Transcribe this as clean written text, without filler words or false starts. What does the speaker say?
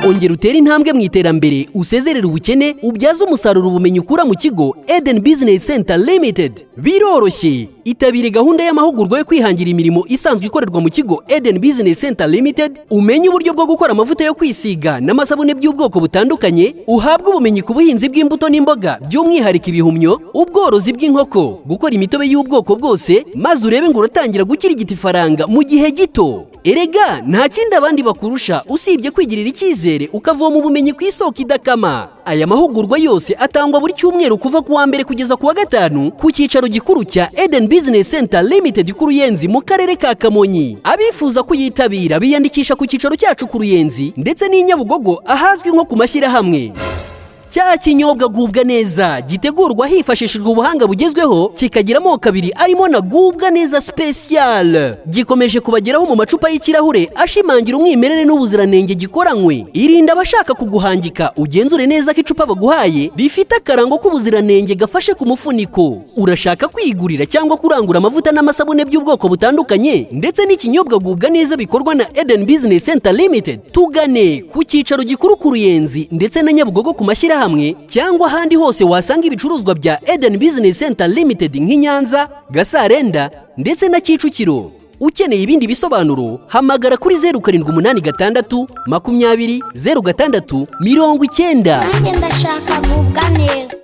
ongera utere intambwe mu iterambere, usezerere ubukene, ubyaze umusaruro ubumenyi ukura mu kigo Eden Business Center Limited. Biroroshye, itabire gahunda y'amahugurwa yo kwihangira imirimo isanzwe ikorerwa mu kigo Eden Business Center Limited, umenye uburyo bwo gukora amavuta yo kwisiga n'amasabune by'ubwoko butandukanye, uhabwe ubumenyi ku buhinzi bw'imbuto n'imboga by'umwihariko ibihumyo, ubworozi bw'inkoko, gukora imitobe y'ubwoko bwose, maze urebe ngo uratangira gukirigita ifaranga mu gihe gito. Erega nta kindi abandi bakurusha usibye kwigirira icyizere ukavoma ubumenyi ku isoko idakama. Aya mahugurwa yose atangwa buri cyumweru kuva ku wa mbere kugeza ku wa gatanu ku cyicaro gikuru cya Eden Business Center Limited ku Ruyenzi mu karere ka Kamonyi. Abifuza kuyitabira biyandikisha ku cyicaro cyacu ku Ruyenzi ndetse n'i Nyabugogo ahazwi nko ku mashyirahamwe. Cya kinyobwa Gubwa Neza gitegurwa hifashishijwe ubuhanga bugezweho, kikagira amoko abiri arimo na Gubwa Neza Special, gikomeje kubageraho mu macupa y'ikirahure ashimangira umwimerere n'ubuziranenge gikoranywe. Irinda abashaka kuguhangika, ugenzure neza ko icupa baguhaye rifite akarango k'ubuziranenge gafashe ku mufuniko. Urashaka kwigurira cyangwa kurangura amavuta n'amasabune by'ubwoko butandukanye ndetse n'ikinyobwa Gubwa Neza bikorwa na Eden Business Center Limited, tugane ku cyicaro gikuru ku Ruyenzi ndetse na Nyabugogo ku mashyirahamwe hamwe, cyangwa ahandi hose wasanga ibicuruzwa bya Eden Business Center Limited nk'Inyanza, Gasarenda ndetse na Kicukiro. Ukeneye ibindi bisobanuro hamagara kuri 0786 20 06 90. Nanjye ndashaka Gubwa Neza.